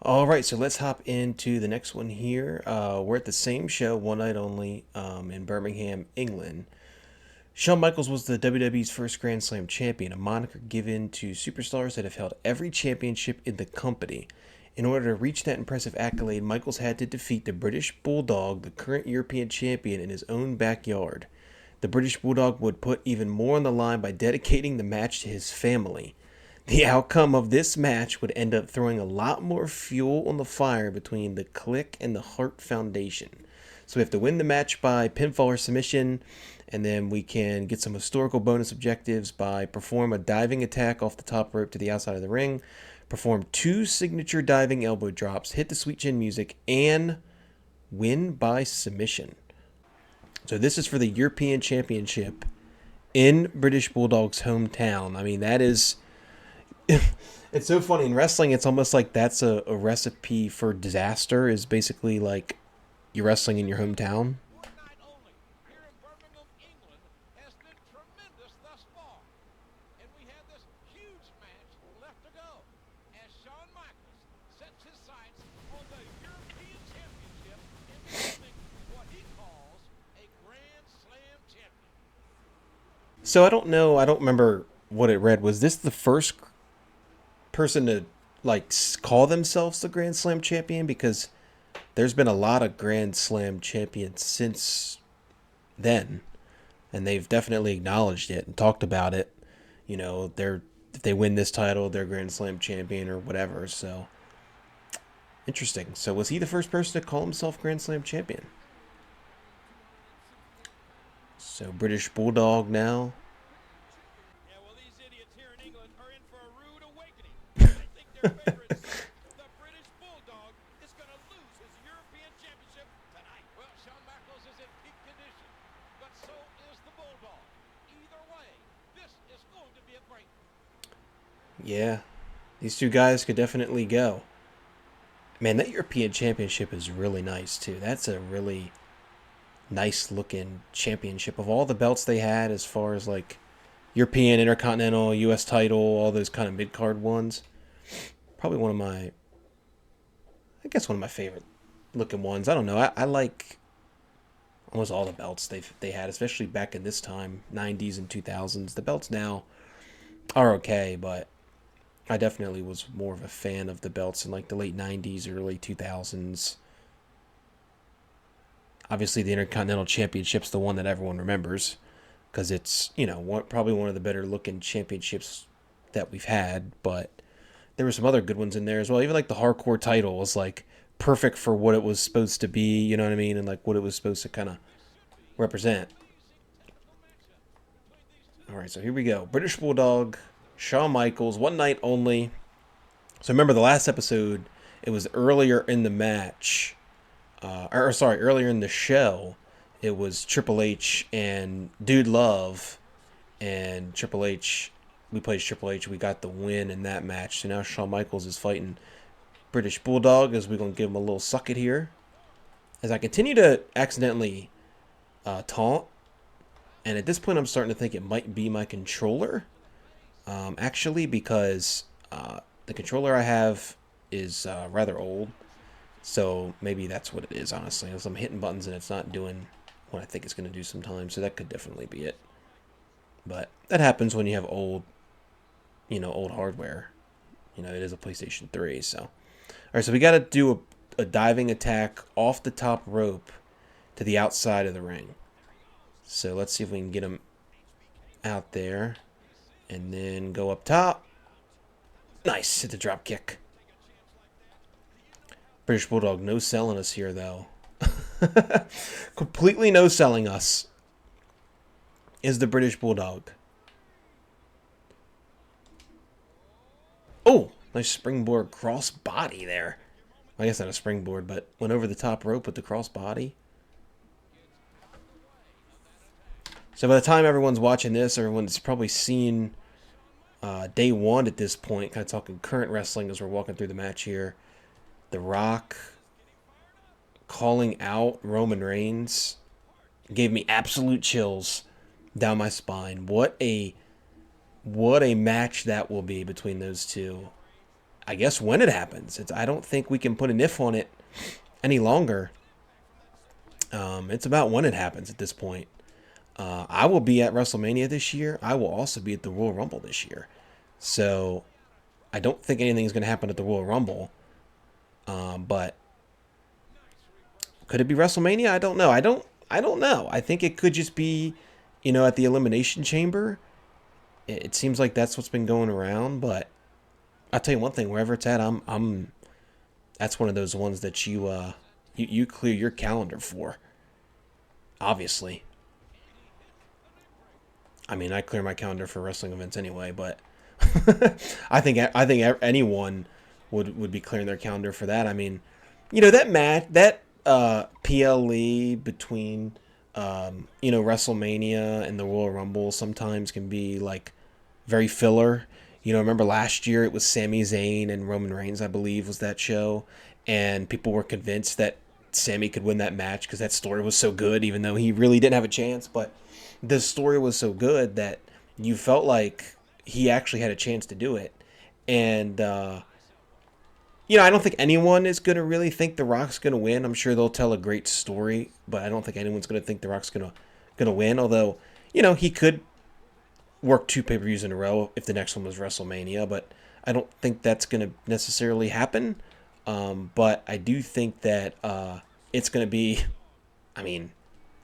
All right, so let's hop into the next one here. We're at the same show, one night only, in Birmingham, England. Shawn Michaels was the WWE's first Grand Slam champion, a moniker given to superstars that have held every championship in the company. In order to reach that impressive accolade, Michaels had to defeat the British Bulldog, the current European champion, in his own backyard. The British Bulldog would put even more on the line by dedicating the match to his family. The outcome of this match would end up throwing a lot more fuel on the fire between the Click and the Hart Foundation. So we have to win the match by pinfall or submission, and then we can get some historical bonus objectives by perform a diving attack off the top rope to the outside of the ring, perform 2 signature diving elbow drops, hit the sweet chin music, and win by submission. So this is for the European Championship in British Bulldog's hometown. I mean, that is it's so funny in wrestling. It's almost like that's a recipe for disaster. Is basically like you're wrestling in your hometown. One night only here in Birmingham, England, has been tremendous thus far. And we have this huge match left to go as Shawn Michaels sets his sights on the European Championship in becoming what he calls a Grand Slam champion. So I don't know. I don't remember what it read. Was this the first person to like call themselves the Grand Slam champion? Because there's been a lot of Grand Slam champions since then, and they've definitely acknowledged it and talked about it. You know, they're if they win this title, they're Grand Slam champion or whatever. So interesting. So was he the first person to call himself Grand Slam champion? So British Bulldog now. Yeah, well, these idiots here in England are in for a rude awakening. I think their favorite son, the British Bulldog, is going to lose his European Championship tonight. Well, Shawn Michaels is in peak condition, but so is the Bulldog. Either way, this is going to be a great one. Yeah, these two guys could definitely go. Man, that European Championship is really nice too. That's a really nice looking championship of all the belts they had as far as like European, Intercontinental, US title, all those kind of mid card ones. Probably one of my favorite looking ones. I don't know. I like almost all the belts they had, especially back in this time, 90s and 2000s. The belts now are okay, but I definitely was more of a fan of the belts in like the late 90s, early 2000s. Obviously, the Intercontinental Championship's the one that everyone remembers because it's, probably one of the better looking championships that we've had, but there were some other good ones in there as well. Even like the hardcore title was like perfect for what it was supposed to be, you know what I mean? And like what it was supposed to kind of represent. All right, so here we go. British Bulldog, Shawn Michaels, one night only. So remember the last episode, it was earlier in the match, earlier in the show. It was Triple H and Dude Love, and Triple H. We played Triple H. We got the win in that match. So now Shawn Michaels is fighting British Bulldog, as we're gonna give him a little suck it here. As I continue to accidentally taunt, and at this point I'm starting to think it might be my controller. Actually, because the controller I have is rather old, so maybe that's what it is, honestly. As I'm hitting buttons and it's not doing what I think it's going to do sometimes, so that could definitely be it. But that happens when you have old hardware. It is a PlayStation 3, so. All right, so we got to do a diving attack off the top rope to the outside of the ring. So let's see if we can get him out there. And then go up top. Nice, hit the drop kick. British Bulldog no selling us here, though. Completely no selling us is the British Bulldog. Oh, nice springboard cross body there. I guess not a springboard, but went over the top rope with the cross body. So by the time everyone's watching this, everyone's probably seen day one at this point. Kind of talking current wrestling as we're walking through the match here. The Rock calling out Roman Reigns gave me absolute chills down my spine. What a match that will be between those two. I guess when it happens. I don't think we can put an if on it any longer. It's about when it happens at this point. I will be at WrestleMania this year. I will also be at the Royal Rumble this year. So I don't think anything's going to happen at the Royal Rumble. But could it be WrestleMania? I don't know. I don't know. I think it could just be, at the Elimination Chamber. It seems like that's what's been going around. But I'll tell you one thing. Wherever it's at, I'm. That's one of those ones that you clear your calendar for. Obviously. I mean, I clear my calendar for wrestling events anyway, but I think anyone would be clearing their calendar for that. I mean, that match, that PLE between WrestleMania and the Royal Rumble sometimes can be like very filler. Remember last year it was Sami Zayn and Roman Reigns, I believe, was that show, and people were convinced that Sami could win that match because that story was so good, even though he really didn't have a chance. But the story was so good that you felt like he actually had a chance to do it. And, I don't think anyone is going to really think The Rock's going to win. I'm sure they'll tell a great story, but I don't think anyone's going to think The Rock's going to win. Although, he could work 2 pay-per-views in a row if the next one was WrestleMania, but I don't think that's going to necessarily happen. But I do think that it's going to be, I mean,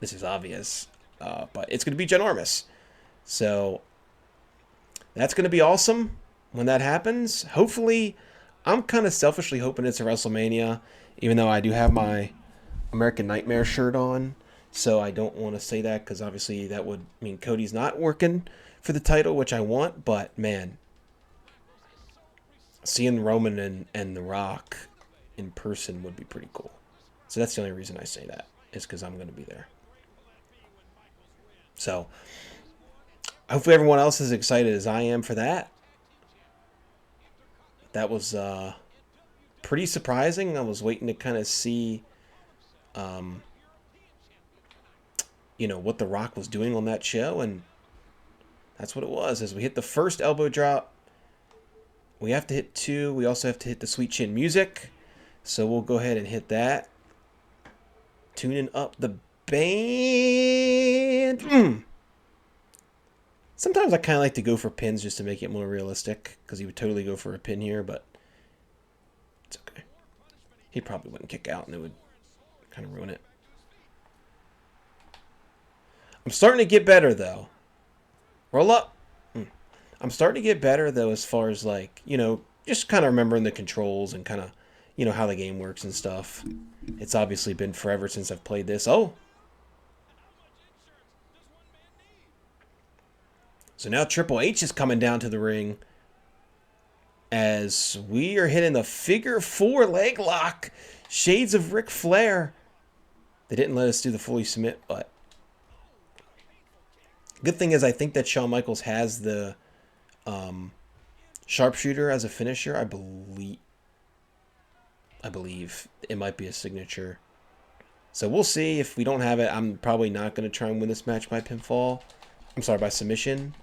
this is obvious, but it's going to be ginormous. So that's going to be awesome when that happens. Hopefully, I'm kind of selfishly hoping it's a WrestleMania, even though I do have my American Nightmare shirt on. So I don't want to say that because obviously that would mean Cody's not working for the title, which I want. But man, seeing Roman and The Rock in person would be pretty cool. So that's the only reason I say that, is because I'm going to be there. So hopefully everyone else is excited as I am for that. That was pretty surprising. I was waiting to kind of see, what The Rock was doing on that show, and that's what it was. As we hit the first elbow drop, we have to hit 2. We also have to hit the Sweet Chin Music, so we'll go ahead and hit that. Tuning up the band. Sometimes I kind of like to go for pins just to make it more realistic, because he would totally go for a pin here, but it's okay. He probably wouldn't kick out, and it would kind of ruin it. I'm starting to get better, though. Roll up. I'm starting to get better, though, as far as, just kind of remembering the controls and kind of, how the game works and stuff. It's obviously been forever since I've played this. Oh! So now Triple H is coming down to the ring as we are hitting the figure 4 leg lock. Shades of Ric Flair. They didn't let us do the fully submit, but good thing is I think that Shawn Michaels has the sharpshooter as a finisher. I believe it might be a signature. So we'll see. If we don't have it, I'm probably not going to try and win this match by pinfall. I'm sorry, by submission.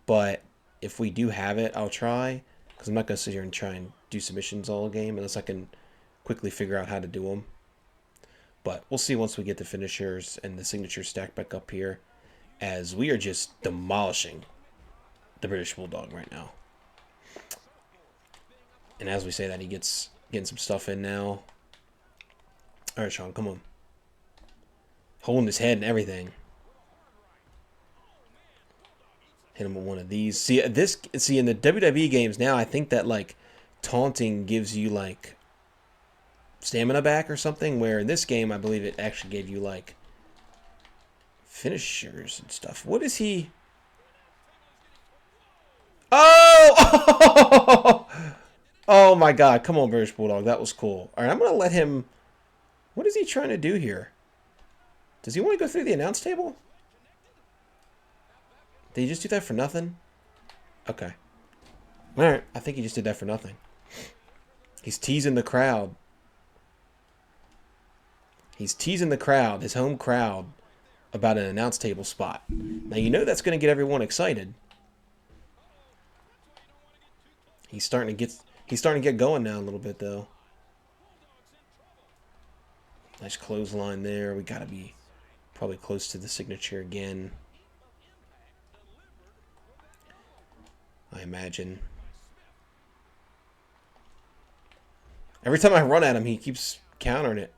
But if we do have it, I'll try. Because I'm not going to sit here and try and do submissions all game unless I can quickly figure out how to do them. But we'll see once we get the finishers and the signatures stacked back up here, as we are just demolishing the British Bulldog right now. And as we say that, he gets getting some stuff in now. All right, Sean, come on. Holding his head and everything. Hit him with one of these. See, in the WWE games now, I think that, taunting gives you, stamina back or something, where in this game, I believe it actually gave you, finishers and stuff. What is he? Oh! Oh, my God. Come on, British Bulldog. That was cool. All right, I'm going to let him... What is he trying to do here? Does he want to go through the announce table? Did he just do that for nothing? Okay. Alright, I think he just did that for nothing. He's teasing the crowd. He's teasing the crowd, his home crowd, about an announce table spot. Now, that's going to get everyone excited. He's starting to He's starting to get going now a little bit, though. Nice clothesline there. We got to be probably close to the signature again, I imagine. Every time I run at him, he keeps countering it.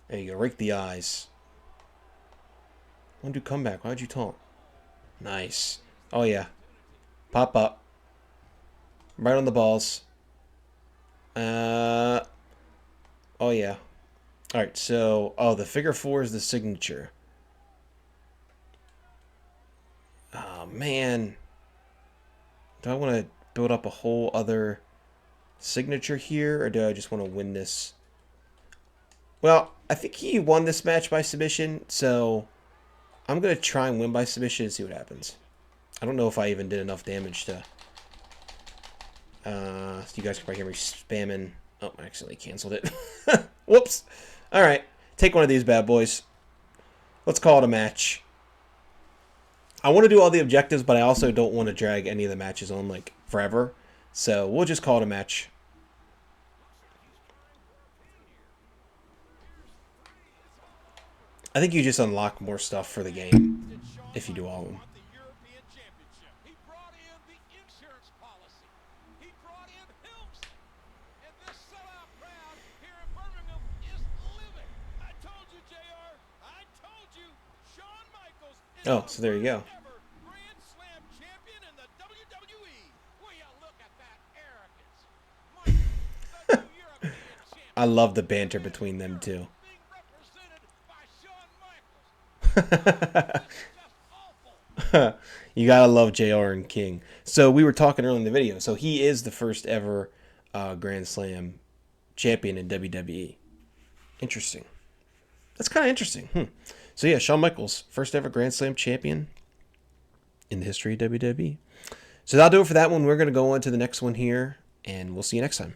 There you go. Rake the eyes. Want to do comeback. Why'd you taunt? Nice. Oh, yeah. Pop up. Right on the balls. Oh, yeah. Alright, so... Oh, the figure 4 is the signature. Oh, man. Do I want to build up a whole other signature here? Or do I just want to win this? Well, I think he won this match by submission, so... I'm going to try and win by submission and see what happens. I don't know if I even did enough damage to... so you guys can probably hear me spamming. Oh, I accidentally canceled it. Whoops. Alright. Take one of these bad boys. Let's call it a match. I want to do all the objectives, but I also don't want to drag any of the matches on, like, forever. So, we'll just call it a match. I think you just unlock more stuff for the game if you do all of them. Oh, so there you go. I love the banter between them two. You gotta love JR and King. So we were talking earlier in the video. So he is the first ever Grand Slam champion in WWE. Interesting. That's kind of interesting. So yeah, Shawn Michaels, first ever Grand Slam champion in the history of WWE. So that'll do it for that one. We're going to go on to the next one here, and we'll see you next time.